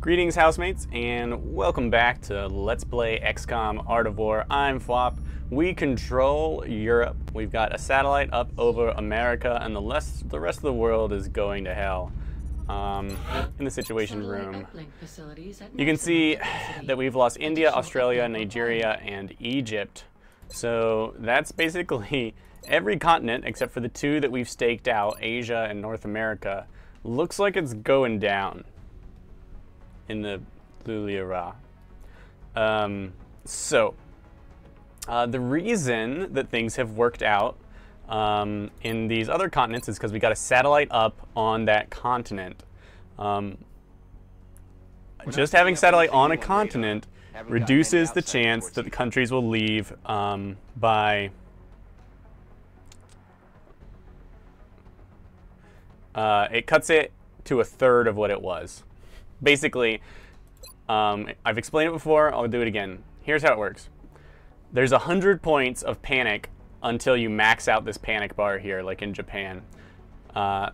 Greetings, housemates, and welcome back to Let's Play XCOM Art of War. I'm Phwop. We control Europe. We've got a satellite up over America, and the rest of the world is going to hell. In the situation room, you can see that we've lost India, Australia, Nigeria, and Egypt. So that's basically every continent except for the two that we've staked out, Asia and North America. Looks like it's going down in the Luliara. The reason that things have worked out in these other continents is because we got a satellite up on that continent. Just having satellite on a continent reduces the chance that the countries will leave by it cuts it to a third of what it was. Basically, I've explained it before, I'll do it again. Here's how it works. There's 100 points of panic until you max out this panic bar here, like in Japan.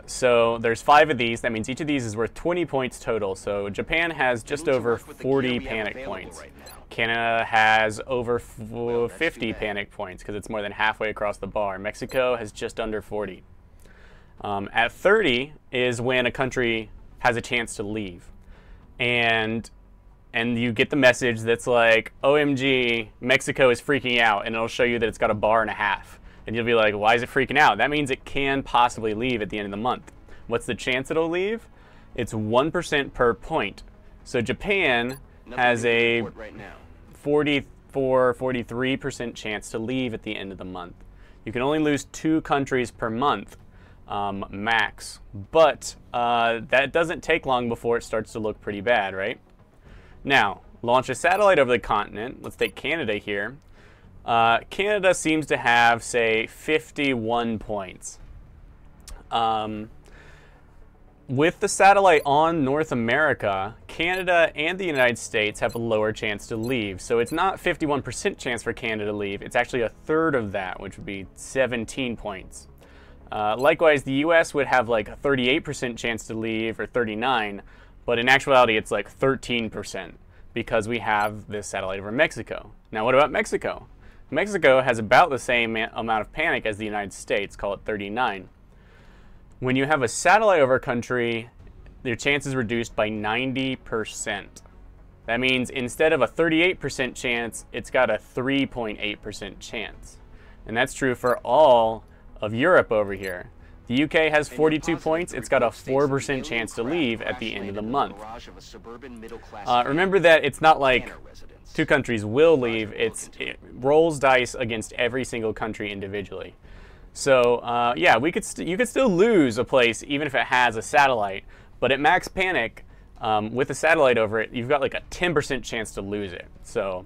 So there's 5 of these. That means each of these is worth 20 points total. So Japan has just over 40 panic points. Canada has over 50 panic points because it's more than halfway across the bar. Mexico has just under 40. At 30 is when a country has a chance to leave. And you get the message that's like, OMG, Mexico is freaking out, and it'll show you that it's got a bar and a half. And you'll be like, why is it freaking out? That means it can possibly leave at the end of the month. What's the chance it'll leave? It's 1% per point. So Japan has a 43% chance to leave at the end of the month. You can only lose 2 countries per month. Max, but that doesn't take long before it starts to look pretty bad, right? Now, launch a satellite over the continent. Let's take Canada here. Canada seems to have, say, 51 points. With the satellite on North America, Canada and the United States have a lower chance to leave. So it's not 51% chance for Canada to leave. It's actually a third of that, which would be 17 points. Likewise, the US would have like a 38% chance to leave, or 39, but in actuality it's like 13% because we have this satellite over Mexico. Now what about Mexico? Mexico has about the same amount of panic as the United States, call it 39. When you have a satellite over a country, their chance is reduced by 90%. That means instead of a 38% chance, it's got a 3.8% chance. And that's true for all of Europe over here. The UK has 42 points. It's got a 4% chance to leave at the end of the month. Remember that it's not like 2 countries will leave. It rolls dice against every single country individually. So yeah, you could still lose a place even if it has a satellite. But at max panic, with a satellite over it, you've got like a 10% chance to lose it. So.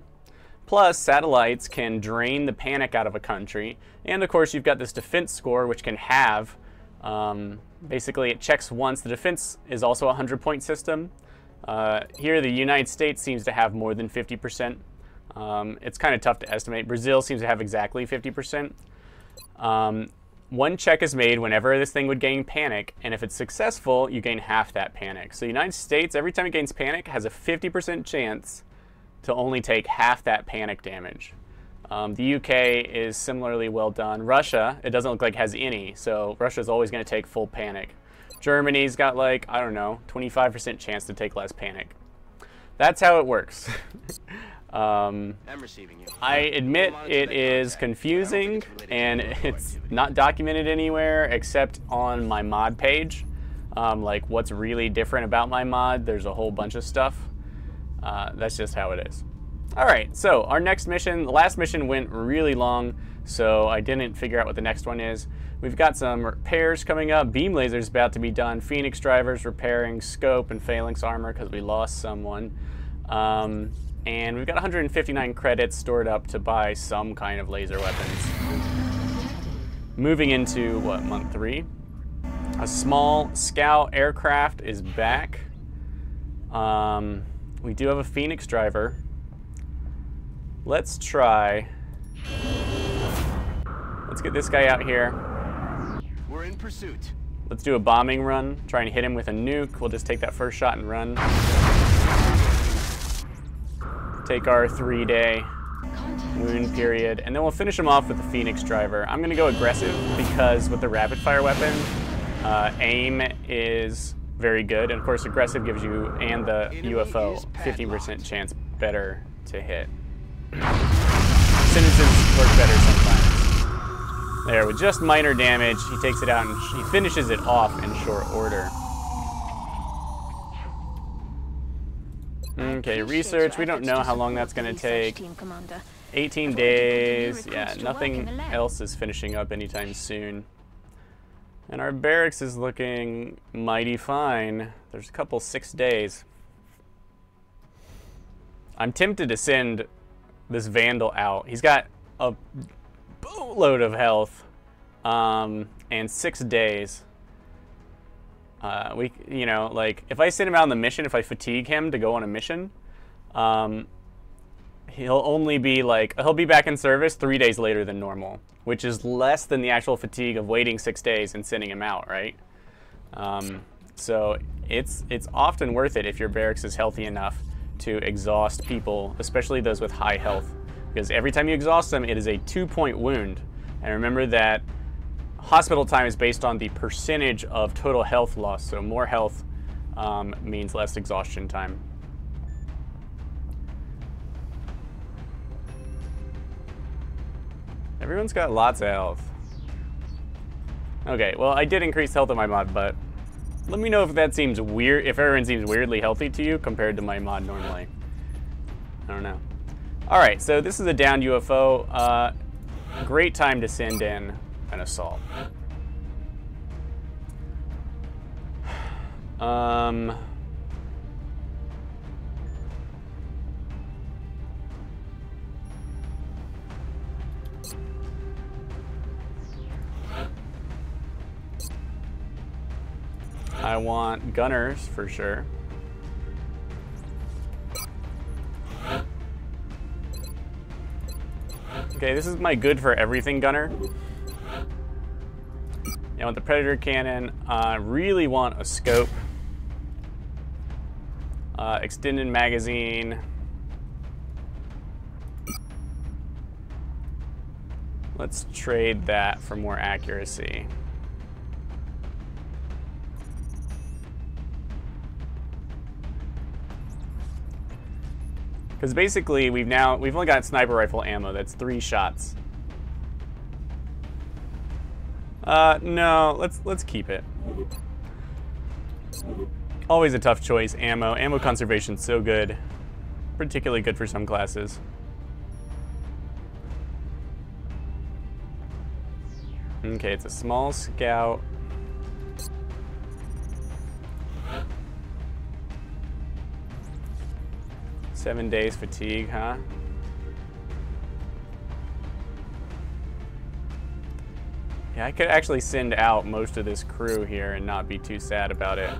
Plus, satellites can drain the panic out of a country. And of course, you've got this defense score, which can have, basically it checks once. The defense is also a 100-point system. Here, the United States seems to have more than 50%. It's kind of tough to estimate. Brazil seems to have exactly 50%. One check is made whenever this thing would gain panic, and if it's successful, you gain half that panic. So the United States, every time it gains panic, has a 50% chance to only take half that panic damage. The UK is similarly well done. Russia, it doesn't look like has any, so Russia's always going to take full panic. Germany's got like, I don't know, 25% chance to take less panic. That's how it works. I admit it is confusing, and it's not documented anywhere except on my mod page. Like what's really different about my mod, there's a whole bunch of stuff. That's just how it is. Alright, so our next mission, the last mission went really long, so I didn't figure out what the next one is. We've got some repairs coming up. Beam laser's about to be done. Phoenix drivers repairing scope and phalanx armor because we lost someone. And we've got 159 credits stored up to buy some kind of laser weapons. Moving into, what, month 3? A small scout aircraft is back. We do have a Phoenix driver. Let's get this guy out here. We're in pursuit. Let's do a bombing run, try and hit him with a nuke. We'll just take that first shot and run. Take our 3-day wound period, and then we'll finish him off with the Phoenix driver. I'm gonna go aggressive because with the rapid fire weapon, aim is very good, and of course aggressive gives you and the UFO 50% chance better to hit. Sentences work better sometimes. There, with just minor damage, he takes it out and he finishes it off in short order. Okay, research, we don't know how long that's going to take. 18 days, yeah, nothing else is finishing up anytime soon. And our barracks is looking mighty fine. There's a couple 6 days. I'm tempted to send this Vandal out. He's got a boatload of health and 6 days. You know, like if I send him out on the mission, if I fatigue him to go on a mission, he'll only be like, he'll be back in service 3 days later than normal, which is less than the actual fatigue of waiting 6 days and sending him out, right? So it's often worth it if your barracks is healthy enough to exhaust people, especially those with high health, because every time you exhaust them, it is a 2-point wound. And remember that hospital time is based on the percentage of total health loss, so more health means less exhaustion time. Everyone's got lots of health. Okay, well, I did increase health of my mod, but let me know if that seems weird, if everyone seems weirdly healthy to you compared to my mod normally. I don't know. All right, so this is a downed UFO. Great time to send in an assault. I want gunners for sure. Okay, this is my good for everything gunner. I want the Predator cannon. Really want a scope. Extended magazine. Let's trade that for more accuracy. Because basically we've only got sniper rifle ammo. That's 3 shots. No, let's keep it. Always a tough choice. Ammo conservation's so good, particularly good for some classes. Okay, it's a small scout. Seven days fatigue, huh? Yeah, I could actually send out most of this crew here and not be too sad about it.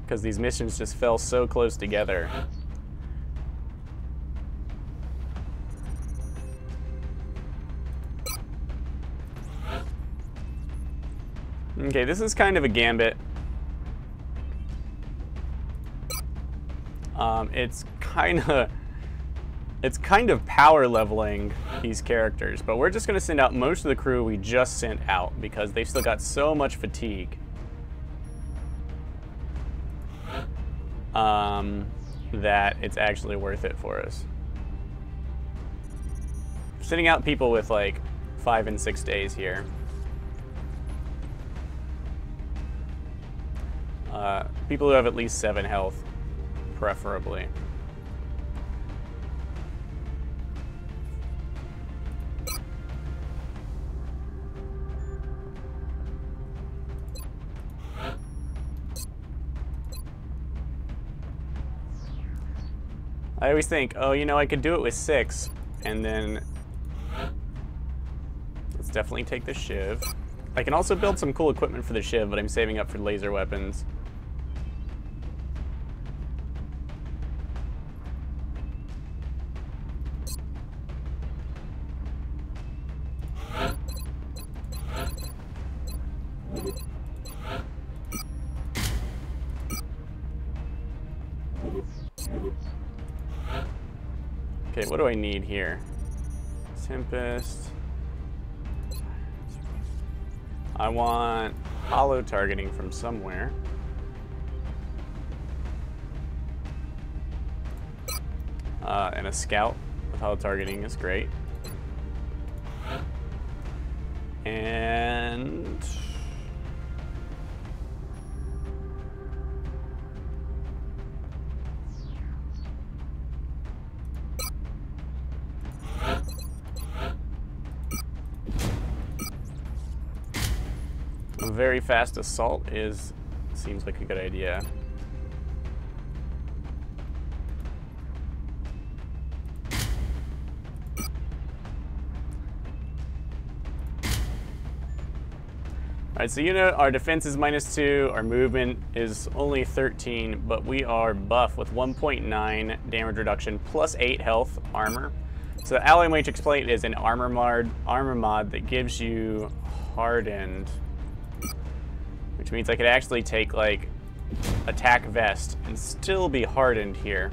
Because these missions just fell so close together. Okay, this is kind of a gambit. It's kind of power leveling these characters, but we're just going to send out most of the crew we just sent out because they've still got so much fatigue. That it's actually worth it for us. Sending out people with like 5 and 6 days here. People who have at least 7 health, preferably. I always think, oh, you know, I could do it with 6, and then let's definitely take the Shiv. I can also build some cool equipment for the Shiv, but I'm saving up for laser weapons. Okay, what do I need here? Tempest. I want hollow targeting from somewhere. And a scout with hollow targeting is great. And a very fast assault seems like a good idea. Alright, so you know our defense is -2, our movement is only 13, but we are buff with 1.9 damage reduction plus 8 health armor. So the Alloy Matrix Plate is an armor mod that gives you hardened, which means I could actually take like attack vest and still be hardened here.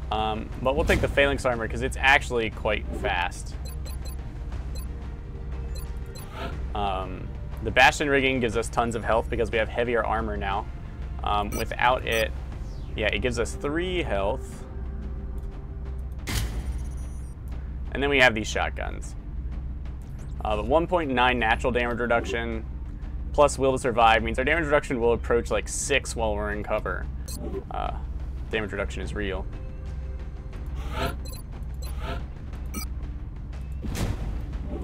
But we'll take the Phalanx armor because it's actually quite fast. The Bastion rigging gives us tons of health because we have heavier armor now. Without it, yeah, it gives us 3 health. And then we have these shotguns. But 1.9 natural damage reduction plus will to survive means our damage reduction will approach like 6 while we're in cover. Damage reduction is real.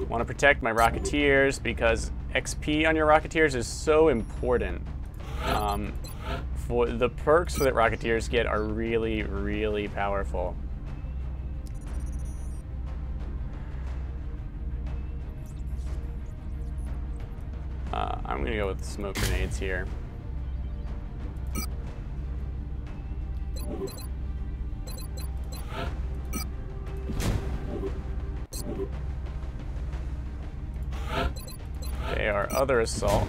Want to protect my Rocketeers because XP on your Rocketeers is so important. For the perks that Rocketeers get are really, really powerful. I'm gonna go with smoke grenades here. Okay, our other assault.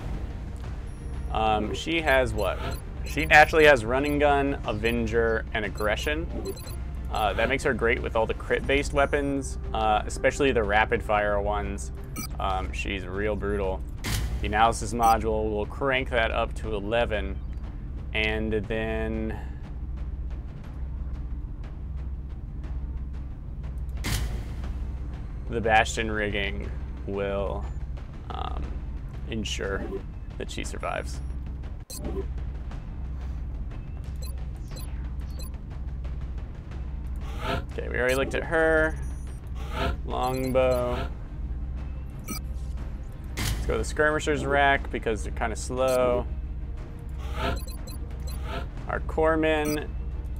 She has what? She naturally has running gun, Avenger, and aggression. That makes her great with all the crit-based weapons, especially the rapid-fire ones. She's real brutal. The analysis module will crank that up to 11, and then the Bastion rigging will ensure that she survives. Okay, we already looked at her. Longbow. Let's go to the skirmishers rack because they're kind of slow. Our corpsmen,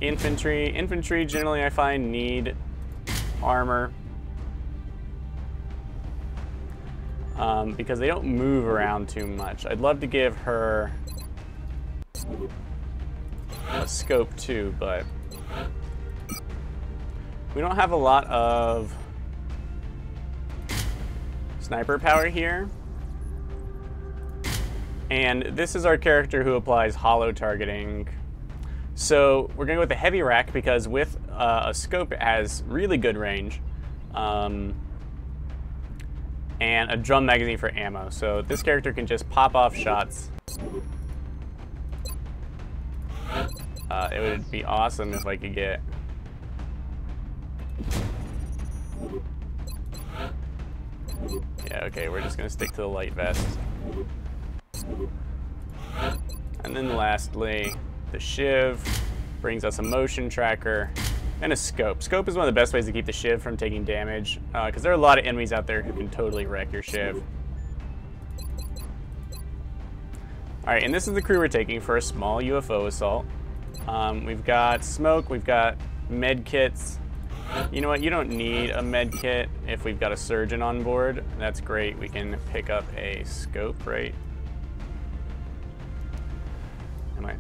infantry. Infantry generally I find need armor because they don't move around too much. I'd love to give her a scope too, but we don't have a lot of sniper power here. And this is our character who applies hollow targeting. So we're gonna go with the heavy rack because with a scope it has really good range. And a drum magazine for ammo. So this character can just pop off shots. It would be awesome if I could get yeah, okay, we're just gonna stick to the light vest. And then lastly, the Shiv brings us a motion tracker and a scope. Scope is one of the best ways to keep the Shiv from taking damage, because there are a lot of enemies out there who can totally wreck your Shiv. Alright, and this is the crew we're taking for a small UFO assault. We've got smoke, we've got med kits. You know what, you don't need a med kit if we've got a surgeon on board. That's great, we can pick up a scope, right?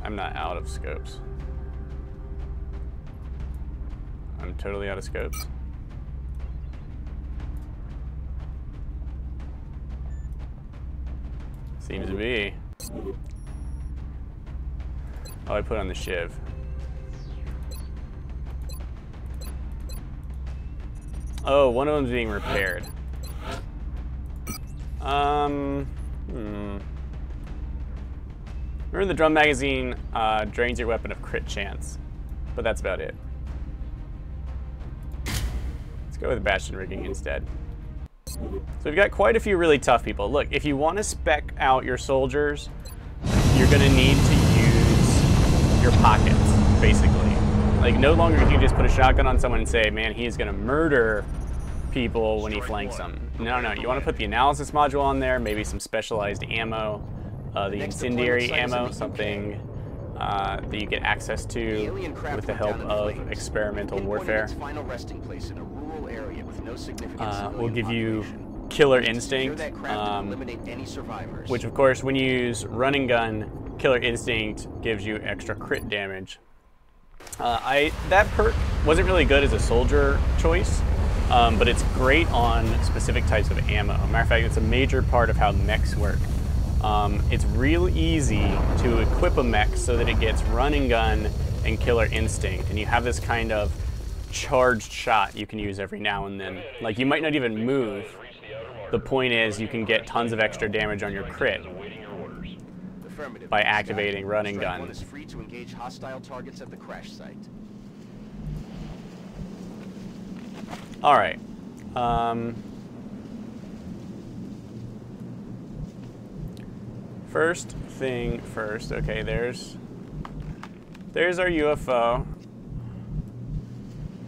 I'm not out of scopes. I'm totally out of scopes. Seems to be. Oh, I put on the Shiv. Oh, one of them's being repaired. Remember the drum magazine drains your weapon of crit chance, but that's about it. Let's go with Bastion rigging instead. So we've got quite a few really tough people. Look, if you want to spec out your soldiers, you're going to need to use your pockets, basically. Like, no longer can you just put a shotgun on someone and say, man, he is going to murder people when he flanks them. No, no, you want to put the analysis module on there, maybe some specialized ammo, the incendiary ammo, something that you get access to with the help of experimental warfare. Will give you Killer Instinct, which of course when you use Run and Gun, Killer Instinct gives you extra crit damage. That perk wasn't really good as a soldier choice, but it's great on specific types of ammo. Matter of fact, it's a major part of how mechs work. It's real easy to equip a mech so that it gets Run and Gun and Killer Instinct, and you have this kind of charged shot you can use every now and then. Like, you might not even move. The point is you can get tons of extra damage on your crit by activating Run and Gun. All right. First thing first. Okay, there's our UFO.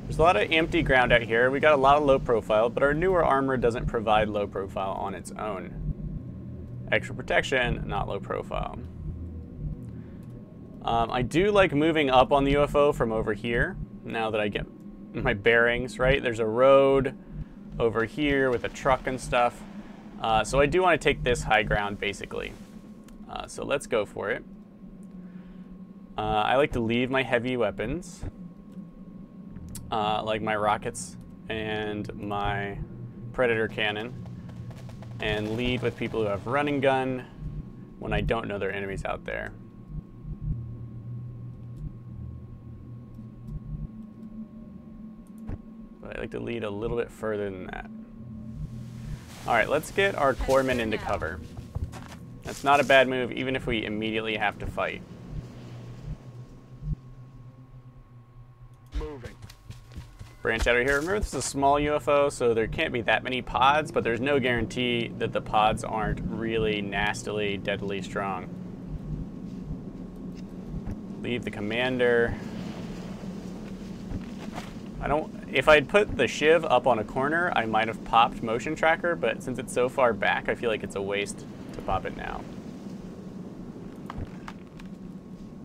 There's a lot of empty ground out here. We got a lot of low profile, but our newer armor doesn't provide low profile on its own. Extra protection, not low profile. I do like moving up on the UFO from over here, now that I get my bearings, right? There's a road over here with a truck and stuff. So I do want to take this high ground, basically. So let's go for it. I like to leave my heavy weapons, like my rockets and my Predator cannon, and lead with people who have Run and Gun when I don't know there are enemies out there. But I like to lead a little bit further than that. All right, let's get our corpsmen into cover. That's not a bad move, even if we immediately have to fight. Moving. Branch out of here. Remember, this is a small UFO, so there can't be that many pods, but there's no guarantee that the pods aren't really nastily, deadly strong. Leave the commander. If I'd put the shiv up on a corner, I might have popped motion tracker, but since it's so far back, I feel like it's a waste to pop it now.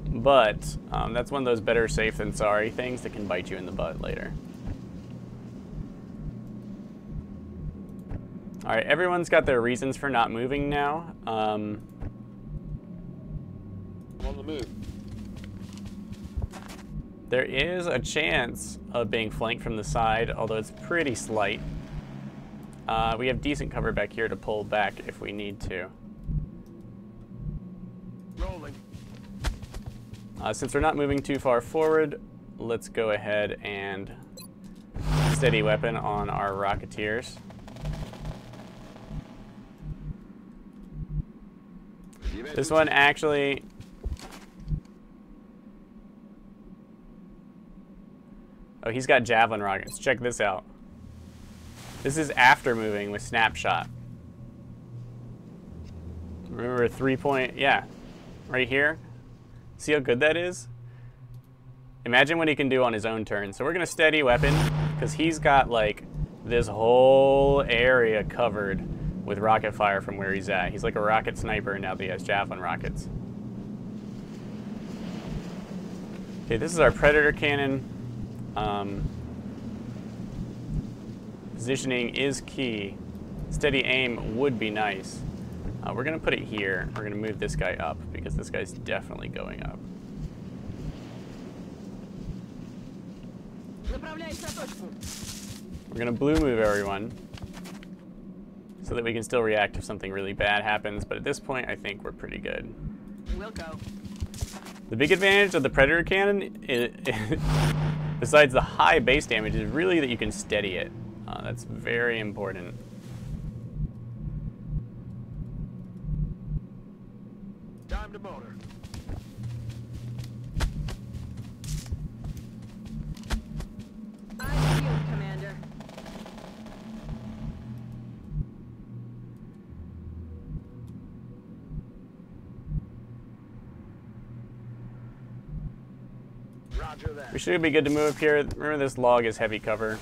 But that's one of those better safe than sorry things that can bite you in the butt later. All right, everyone's got their reasons for not moving now. I'm on the move. There is a chance of being flanked from the side, although it's pretty slight. We have decent cover back here to pull back if we need to. Rolling. Since we're not moving too far forward, let's go ahead and steady weapon on our Rocketeers. This one actually... Oh, he's got javelin rockets. Check this out. This is after moving with snapshot. Remember 3-point, yeah, right here. See how good that is? Imagine what he can do on his own turn. So we're gonna steady weapon, because he's got like this whole area covered with rocket fire from where he's at. He's like a rocket sniper now that he has javelin rockets. Okay, this is our Predator cannon. Positioning is key. Steady aim would be nice. We're gonna put it here. We're gonna move this guy up because this guy's definitely going up. We're gonna blue move everyone so that we can still react if something really bad happens, but at this point I think we're pretty good. We'll go. The big advantage of the Predator cannon, besides the high base damage, is really that you can steady it. That's very important. Time to motor. I feel, Commander. Roger that. We should be good to move up here. Remember, this log is heavy cover.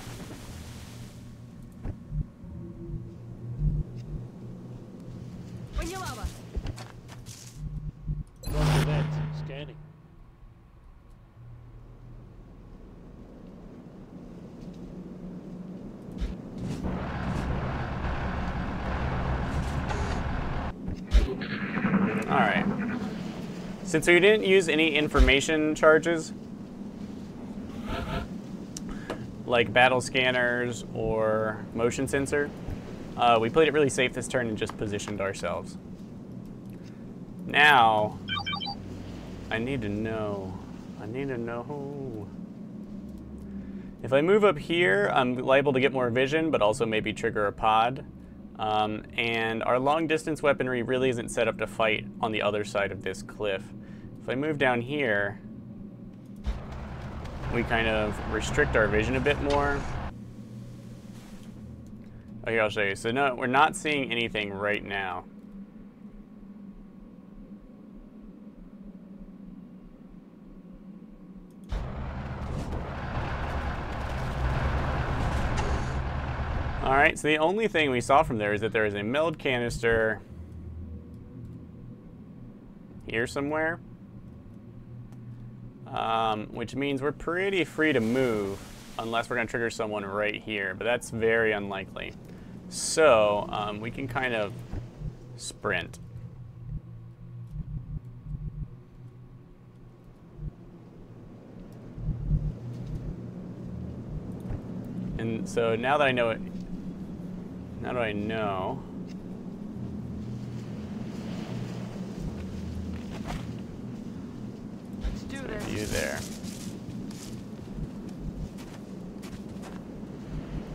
When you love us. Roger that. Scanning. Alright. Since we didn't use any information charges, like battle scanners or motion sensor, we played it really safe this turn and just positioned ourselves. Now, I need to know. If I move up here, I'm liable to get more vision, but also maybe trigger a pod. And our long distance weaponry really isn't set up to fight on the other side of this cliff. If I move down here, we kind of restrict our vision a bit more. Okay, I'll show you. So no, we're not seeing anything right now. Alright, so the only thing we saw from there is that there is a meld canister here somewhere. Which means we're pretty free to move unless we're going to trigger someone right here, but that's very unlikely. So we can kind of sprint. And so now that I know it, now that I know, Let's do this. you there.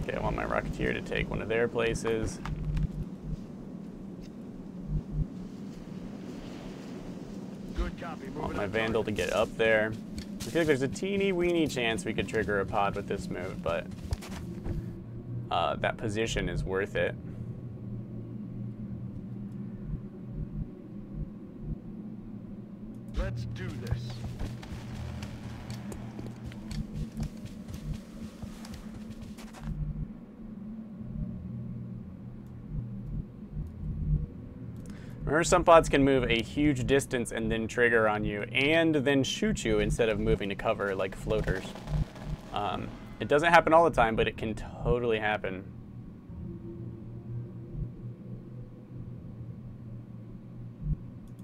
Okay, I want my Rocketeer to take one of their places. Good copy. I want my Vandal to get up there. I feel like there's a teeny weeny chance we could trigger a pod with this move, but that position is worth it. Let's do this. Remember, some pods can move a huge distance and then trigger on you, and then shoot you instead of moving to cover like floaters. It doesn't happen all the time, but it can totally happen.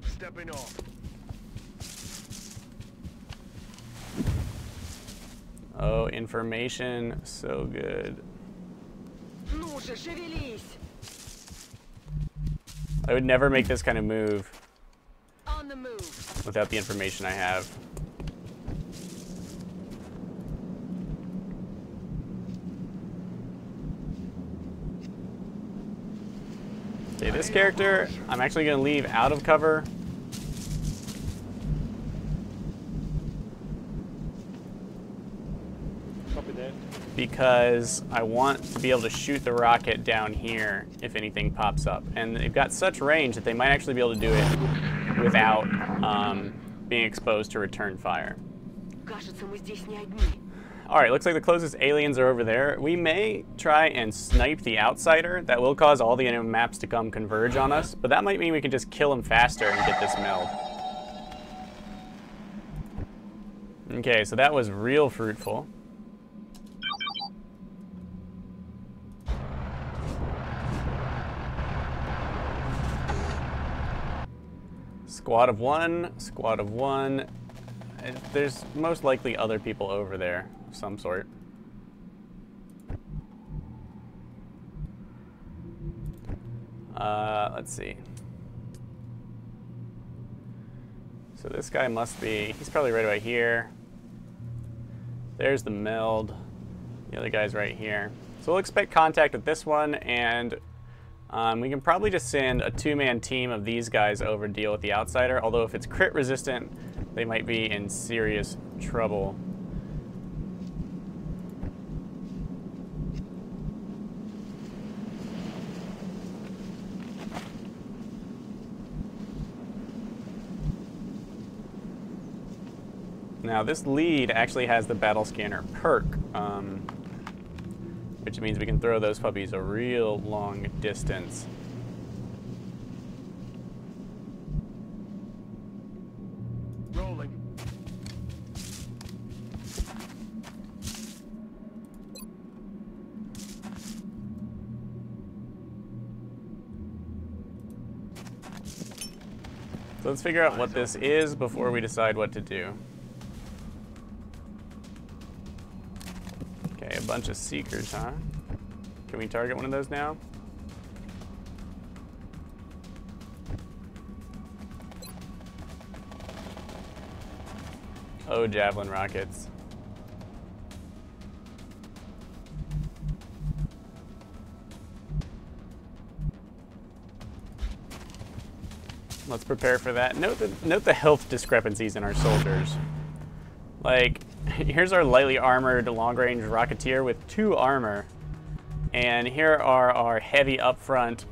Stepping off. Oh, information, so good. Ну же, шевелись. I would never make this kind of move On the move. without the information I have. Okay, this character, I'm actually going to leave out of cover. Copy that. Because I want to be able to shoot the rocket down here if anything pops up. And they've got such range that they might actually be able to do it without being exposed to return fire. Кажется, мы здесь не одни. Alright, looks like the closest aliens are over there. We may try and snipe the outsider. That will cause all the enemy maps to come converge on us, but that might mean we can just kill him faster and get this meld. Okay, so that was real fruitful. Squad of one, squad of one. There's most likely other people over there of some sort. Let's see. So this guy must be, he's probably right about here. There's the meld. The other guy's right here. So we'll expect contact with this one, and we can probably just send a 2-man team of these guys over to deal with the outsider, although if it's crit resistant, they might be in serious trouble. Now this lead actually has the battle scanner perk, which means we can throw those puppies a real long distance. Rolling. So let's figure out what this is before we decide what to do. Okay, a bunch of seekers, huh? Can we target one of those now? Oh, javelin rockets. Let's prepare for that. Note the health discrepancies in our soldiers. Like, here's our lightly armored long-range rocketeer with 2 armor, and here are our heavy up front,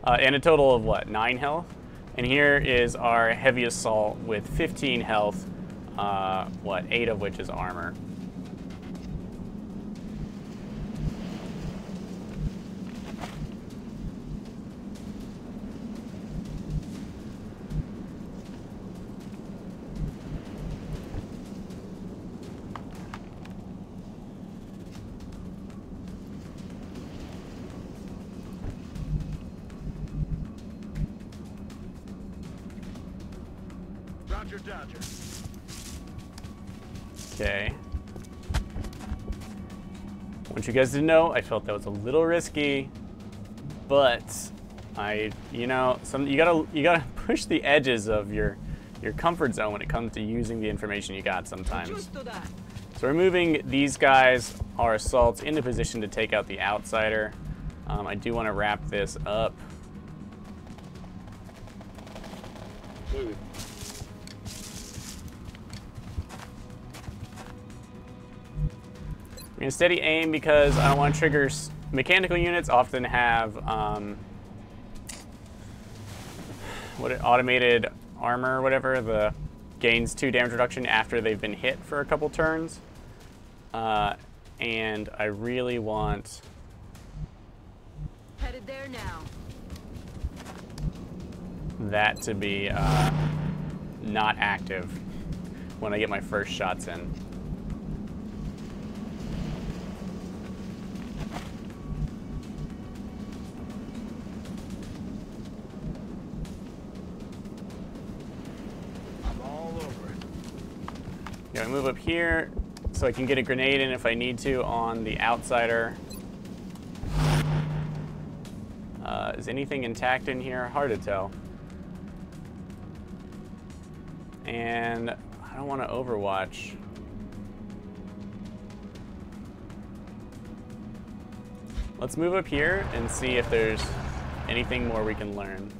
and a total of what, 9 health? And here is our heavy assault with 15 health, 8 of which is armor. Roger, Dodger. Okay. I want you guys to know I felt that was a little risky, but you gotta push the edges of your comfort zone when it comes to using the information you got sometimes. So we're moving these guys, our assaults, into position to take out the outsider. I do want to wrap this up. Move. I'm going to steady aim because I don't want to trigger. Mechanical units often have automated armor or whatever, the gains 2 damage reduction after they've been hit for a couple turns. And I really want Headed there now. that to be not active when I get my first shots in. I'm gonna move up here so I can get a grenade in if I need to on the outsider. Is anything intact in here? Hard to tell. And I don't want to overwatch. Let's move up here and see if there's anything more we can learn.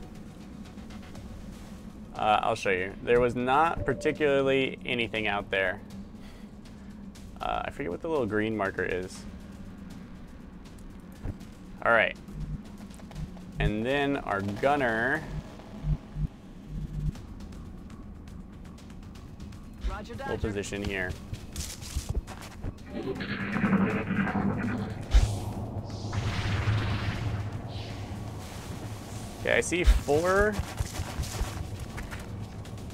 I'll show you. There was not particularly anything out there. I forget what the little green marker is. All right. And then our gunner. Roger, Will Dodger. position here. Okay, I see 4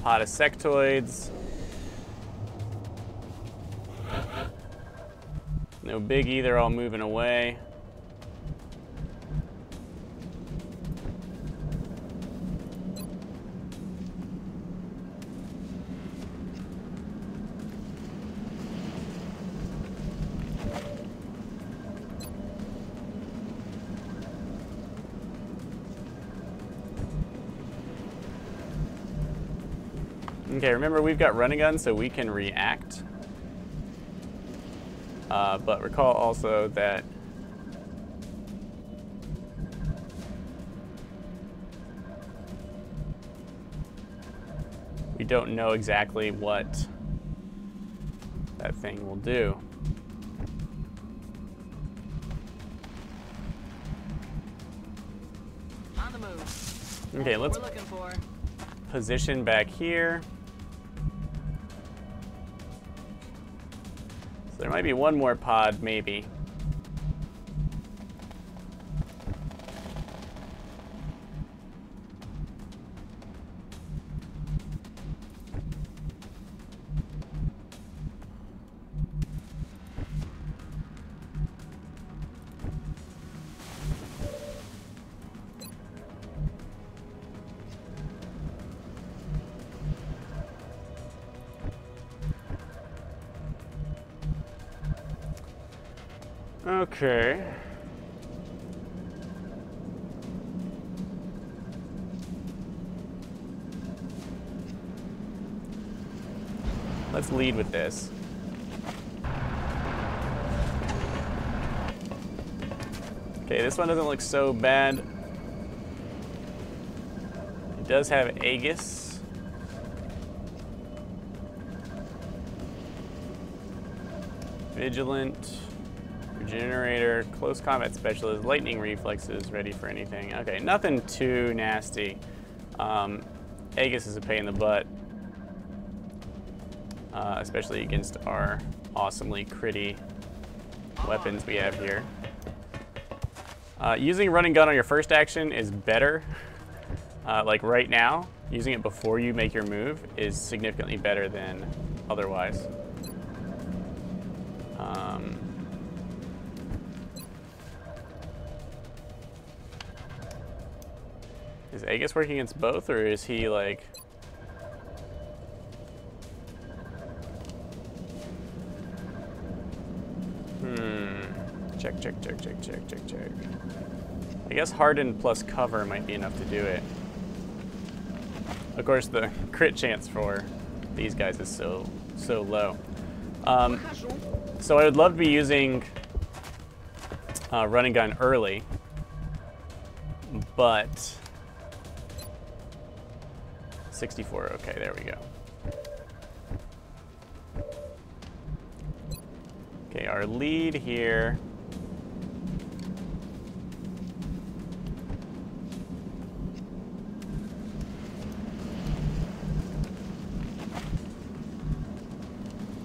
pot of sectoids. No biggie, they're all moving away. Okay, remember we've got running guns, so we can react. But recall also that we don't know exactly what that thing will do. On the move. Okay, let's We're looking for. position back here. So there might be one more pod, maybe. Okay. Let's lead with this. Okay, this one doesn't look so bad. It does have Aegis. Vigilant. Regenerator, close combat specialist, lightning reflexes, ready for anything. Okay, nothing too nasty. Aegis is a pain in the butt, especially against our awesomely critty weapons we have here. Using run and gun on your first action is better. Like right now, using it before you make your move is significantly better than otherwise. Is Aegis working against both, or is he like... Check. I guess harden plus cover might be enough to do it. Of course, the crit chance for these guys is so low. So I would love to be using run and gun early, but 64, okay, there we go. Okay, our lead here.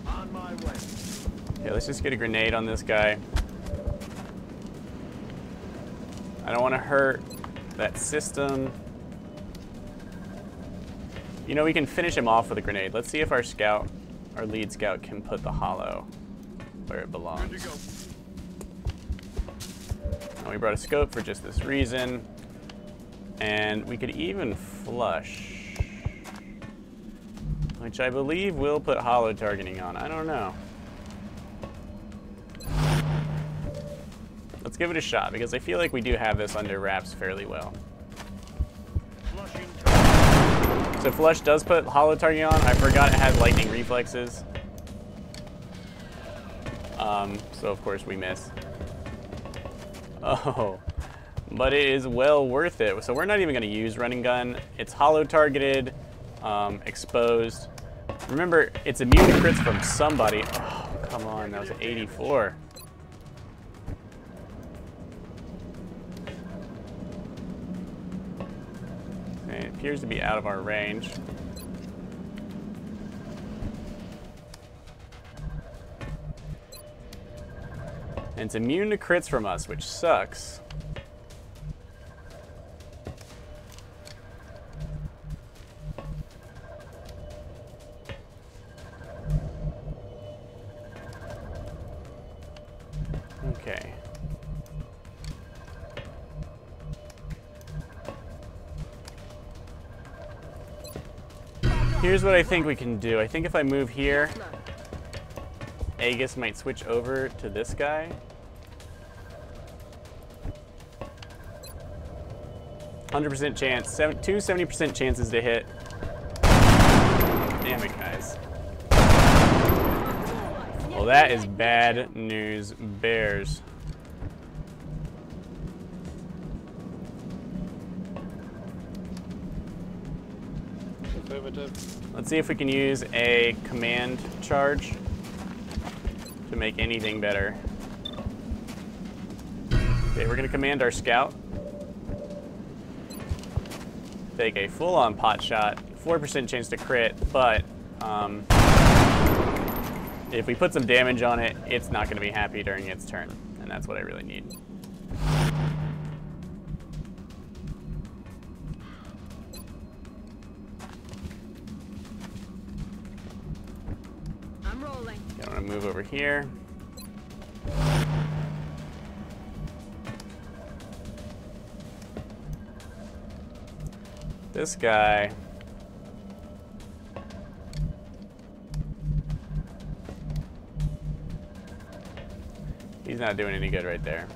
On my way. Okay, let's just get a grenade on this guy. I don't want to hurt that system. You know, we can finish him off with a grenade. Let's see if our scout, our lead scout, can put the hollow where it belongs. Good to go. And we brought a scope for just this reason. And we could even flush, which I believe will put hollow targeting on. I don't know. Let's give it a shot, because I feel like we do have this under wraps fairly well. Flushing. So flush does put hollow targeting on. I forgot it had lightning reflexes. So of course we miss. Oh, but it is well worth it. So we're not even going to use run and gun. It's hollow targeted, exposed. Remember, it's immune to crits from somebody. Oh, come on, that was an 84. Okay, it appears to be out of our range. And it's immune to crits from us, which sucks. Okay. Here's what I think we can do. I think if I move here, Aegis might switch over to this guy. 100% chance, two 70% chances to hit. Damn it, guys. Well, that is bad news bears. Affirmative. Let's see if we can use a command charge to make anything better. Okay, we're gonna command our scout. Take a full-on pot shot, 4% chance to crit, but if we put some damage on it, it's not gonna be happy during its turn, and that's what I really need. I'm rolling. Okay, I'm gonna move over here. This guy. He's not doing any good right there.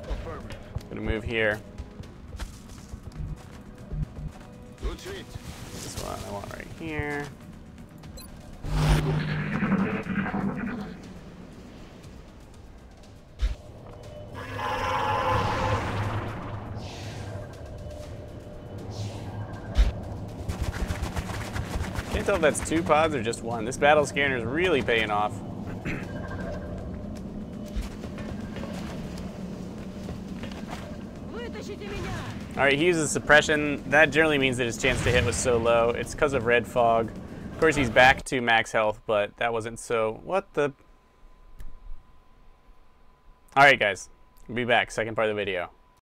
Affirmative. Gonna move here. Retreat. This one I want right here. Can't tell if that's 2 pods or just 1. This battle scanner is really paying off. Вытащите меня! Alright, he uses suppression. That generally means that his chance to hit was so low. It's because of red fog. Of course, he's back to max health, but that wasn't so... What the... Alright, guys. We'll be back. Second part of the video.